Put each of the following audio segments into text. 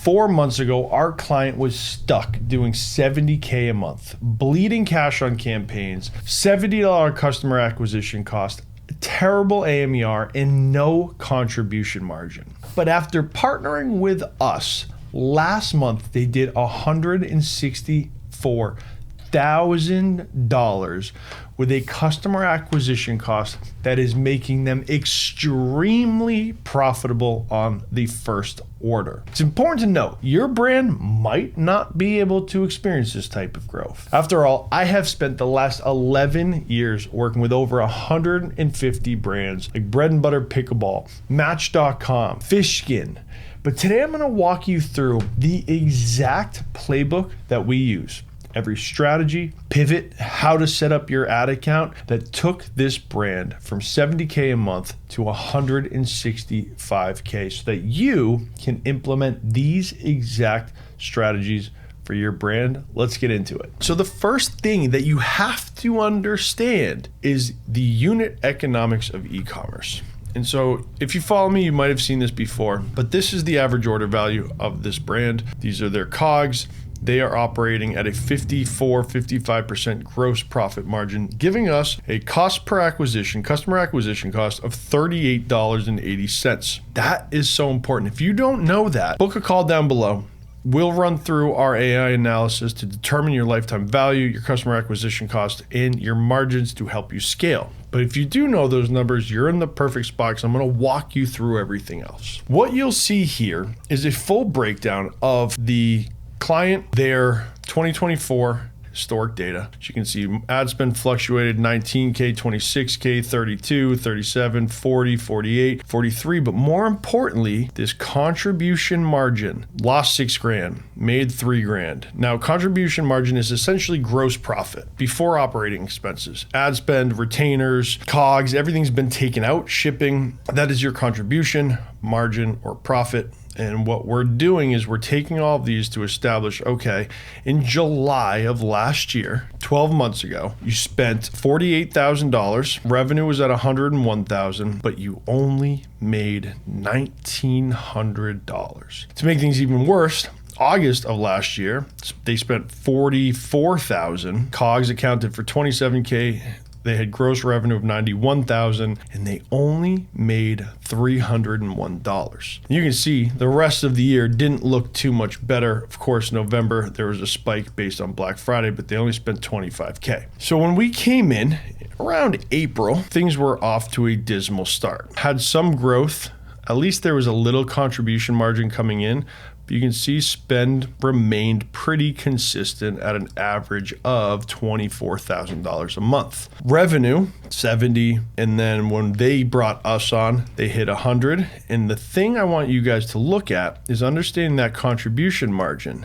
4 months ago, our client was stuck doing $70K a month, bleeding cash on campaigns, $70 customer acquisition cost, terrible AMER, and no contribution margin. But after partnering with us, last month they did $164,000 with a customer acquisition cost that is making them extremely profitable on the first order. It's important to note, your brand might not be able to experience this type of growth. After all, I have spent the last 11 years working with over 150 brands like Bread and Butter Pickleball, Match.com, Fishskin. But today I'm gonna walk you through the exact playbook that we use. Every strategy, pivot, how to set up your ad account that took this brand from $70K a month to $165K so that you can implement these exact strategies for your brand. Let's get into it. So the first thing that you have to understand is the unit economics of e-commerce. And so if you follow me, you might have seen this before, but this is the average order value of this brand. These are their COGS. They are operating at a 55% gross profit margin, giving us a customer acquisition cost of $38.80. That is so important. If you don't know that, book a call down below. We'll run through our AI analysis to determine your lifetime value, your customer acquisition cost, and your margins to help you scale. But if you do know those numbers, you're in the perfect spot because I'm going to walk you through everything else. What you'll see here is a full breakdown of the client, their 2024 historic data. As you can see, ad spend fluctuated 19K, 26K, 32, 37, 40, 48, 43. But more importantly, this contribution margin lost $6,000, made $3,000. Now, contribution margin is essentially gross profit before operating expenses. Ad spend, retainers, COGS, everything's been taken out, shipping. That is your contribution margin or profit. And what we're doing is we're taking all of these to establish, okay, in July of last year, 12 months ago, you spent $48,000, revenue was at $101,000, but you only made $1,900. To make things even worse, August of last year, they spent $44,000, COGS accounted for $27K, they had gross revenue of $91,000 and they only made $301. You can see the rest of the year didn't look too much better. Of course, November, there was a spike based on Black Friday, but they only spent $25K. So when we came in around April, things were off to a dismal start. Had some growth, at least there was a little contribution margin coming in. You can see spend remained pretty consistent at an average of $24,000 a month. Revenue, 70, and then when they brought us on, they hit 100. And the thing I want you guys to look at is understanding that contribution margin,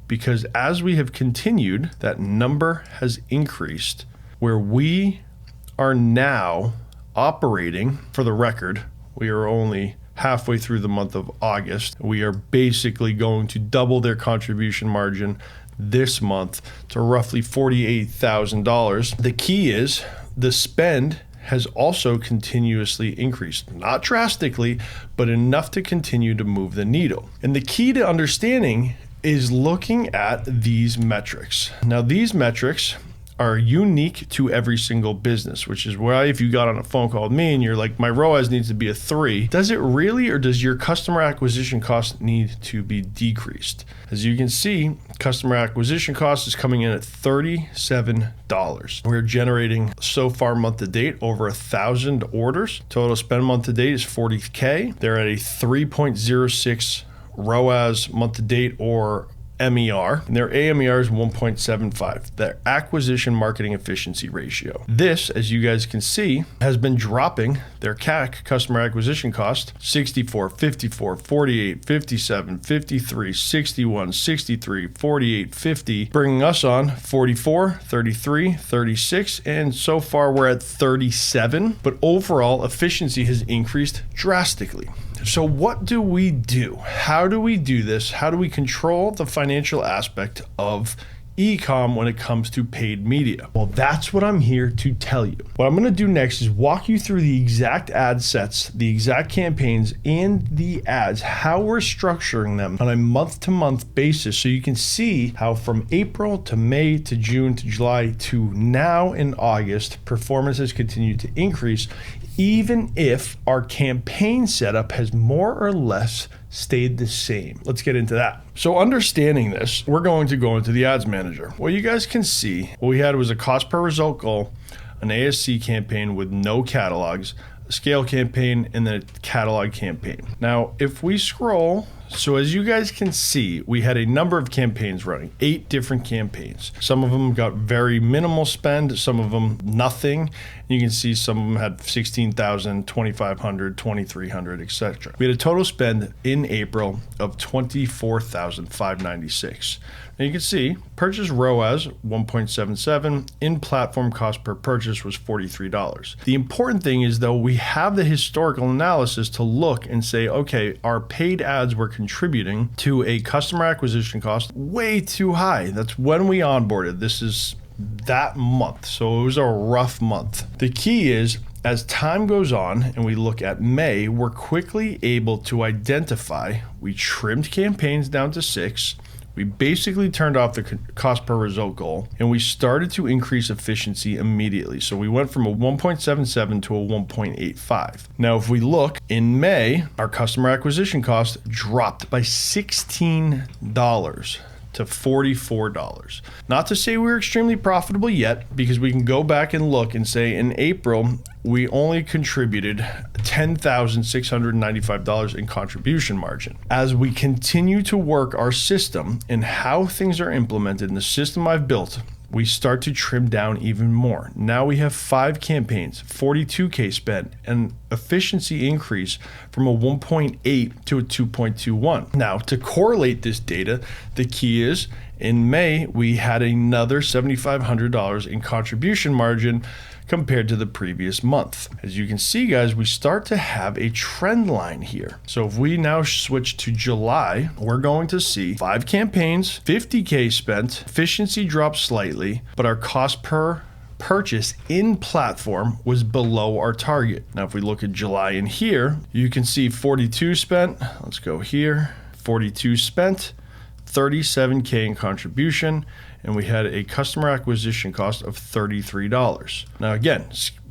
because as we have continued, that number has increased where we are now operating, for the record, we are only halfway through the month of August. We are basically going to double their contribution margin this month to roughly $48,000. The key is the spend has also continuously increased, not drastically, but enough to continue to move the needle. And the key to understanding is looking at these metrics. Now, these metrics are unique to every single business, which is why if you got on a phone call with me and you're like, my ROAS needs to be a 3, does it really, or does your customer acquisition cost need to be decreased? As you can see, customer acquisition cost is coming in at $37. We're generating so far month to date over 1,000 orders. Total spend month to date is $40K. They're at a 3.06 ROAS month to date or MER, and their AMER is 1.75, their acquisition marketing efficiency ratio. This, as you guys can see, has been dropping their CAC, customer acquisition cost, 64, 54, 48, 57, 53, 61, 63, 48, 50, bringing us on 44, 33, 36, and so far we're at 37, but overall efficiency has increased drastically. So what do we do? How do we do this? How do we control the financial aspect of e-com when it comes to paid media? Well, that's what I'm here to tell you. What I'm going to do next is walk you through the exact ad sets, the exact campaigns, and the ads, how we're structuring them on a month-to-month basis, so you can see how from April to May to June to July to now in August, performance has continued to increase, even if our campaign setup has more or less stayed the same. Let's get into that. So understanding this, we're going to go into the ads manager. What you guys can see, what we had was a cost per result goal, an ASC campaign with no catalogs, a scale campaign, and then a catalog campaign. Now, if we scroll, so as you guys can see, we had a number of campaigns running, 8 different campaigns. Some of them got very minimal spend, some of them nothing. You can see some of them had 16,000, 2,500, 2,300, etc. We had a total spend in April of 24,596. And you can see purchase ROAS 1.77, in platform cost per purchase was $43. The important thing is though, we have the historical analysis to look and say, okay, our paid ads were contributing to a customer acquisition cost way too high. That's when we onboarded. This is that month. So it was a rough month. The key is, as time goes on and we look at May, we're quickly able to identify, we trimmed campaigns down to 6. We basically turned off the cost per result goal and we started to increase efficiency immediately. So we went from a 1.77 to a 1.85. Now, if we look in May, our customer acquisition cost dropped by $16 to $44. Not to say we're extremely profitable yet, because we can go back and look and say in April, we only contributed $10,695 in contribution margin. As we continue to work our system and how things are implemented in the system I've built, we start to trim down even more. Now we have 5 campaigns, 42K spent, and efficiency increase from a 1.8 to a 2.21. Now, to correlate this data, the key is in May, we had another $7,500 in contribution margin compared to the previous month. As you can see, guys, we start to have a trend line here. So if we now switch to July, we're going to see 5 campaigns, 50K spent, efficiency dropped slightly, but our cost per purchase in platform was below our target. Now, if we look at July in here, you can see 42 spent. Let's go here, 42 spent, 37K in contribution, and we had a customer acquisition cost of $33. Now again,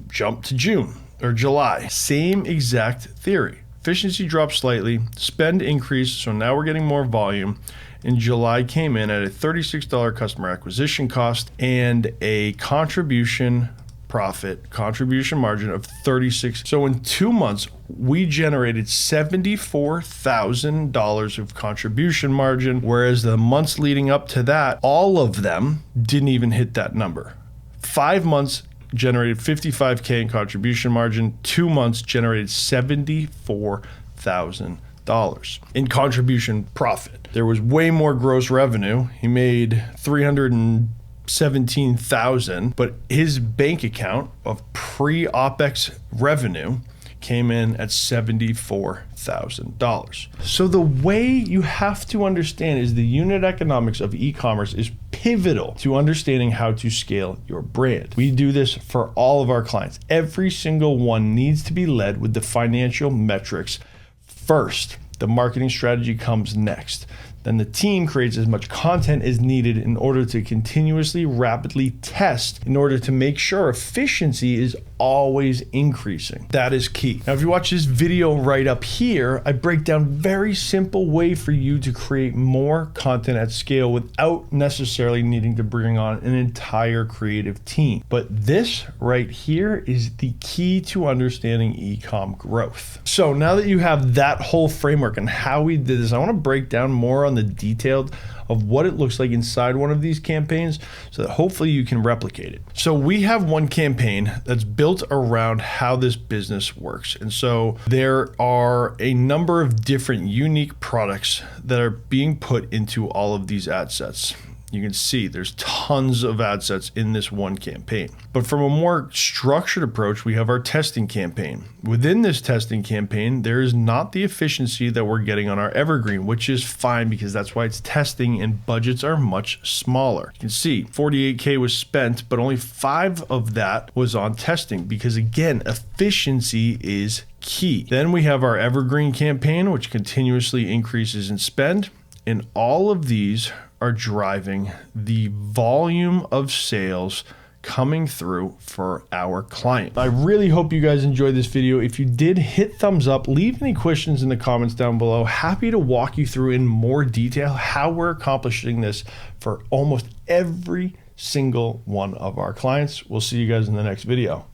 jump to June or July, same exact theory. Efficiency dropped slightly, spend increased, so now we're getting more volume. In July came in at a $36 customer acquisition cost and a contribution margin of 36. So in 2 months, we generated $74,000 of contribution margin, whereas the months leading up to that, all of them didn't even hit that number. 5 months generated 55K in contribution margin. 2 months generated $74,000 in contribution profit. There was way more gross revenue. He made $317,000, but his bank account of pre-OpEx revenue came in at $74,000. So the way you have to understand is the unit economics of e-commerce is pivotal to understanding how to scale your brand. We do this for all of our clients. Every single one needs to be led with the financial metrics first. The marketing strategy comes next. Then the team creates as much content as needed in order to continuously, rapidly test in order to make sure efficiency is always increasing. That is key. Now, if you watch this video right up here, I break down very simple way for you to create more content at scale without necessarily needing to bring on an entire creative team. But this right here is the key to understanding e-com growth. So now that you have that whole framework and how we did this, I want to break down more on the detailed of what it looks like inside one of these campaigns so that hopefully you can replicate it. So we have one campaign that's built around how this business works. And so there are a number of different unique products that are being put into all of these ad sets. You can see there's tons of ad sets in this one campaign. But from a more structured approach, we have our testing campaign. Within this testing campaign, there is not the efficiency that we're getting on our evergreen, which is fine because that's why it's testing and budgets are much smaller. You can see 48K was spent, but only 5 of that was on testing because, again, efficiency is key. Then we have our evergreen campaign, which continuously increases in spend. And all of these are driving the volume of sales coming through for our client. I really hope you guys enjoyed this video. If you did, hit thumbs up, leave any questions in the comments down below. Happy to walk you through in more detail how we're accomplishing this for almost every single one of our clients. We'll see you guys in the next video.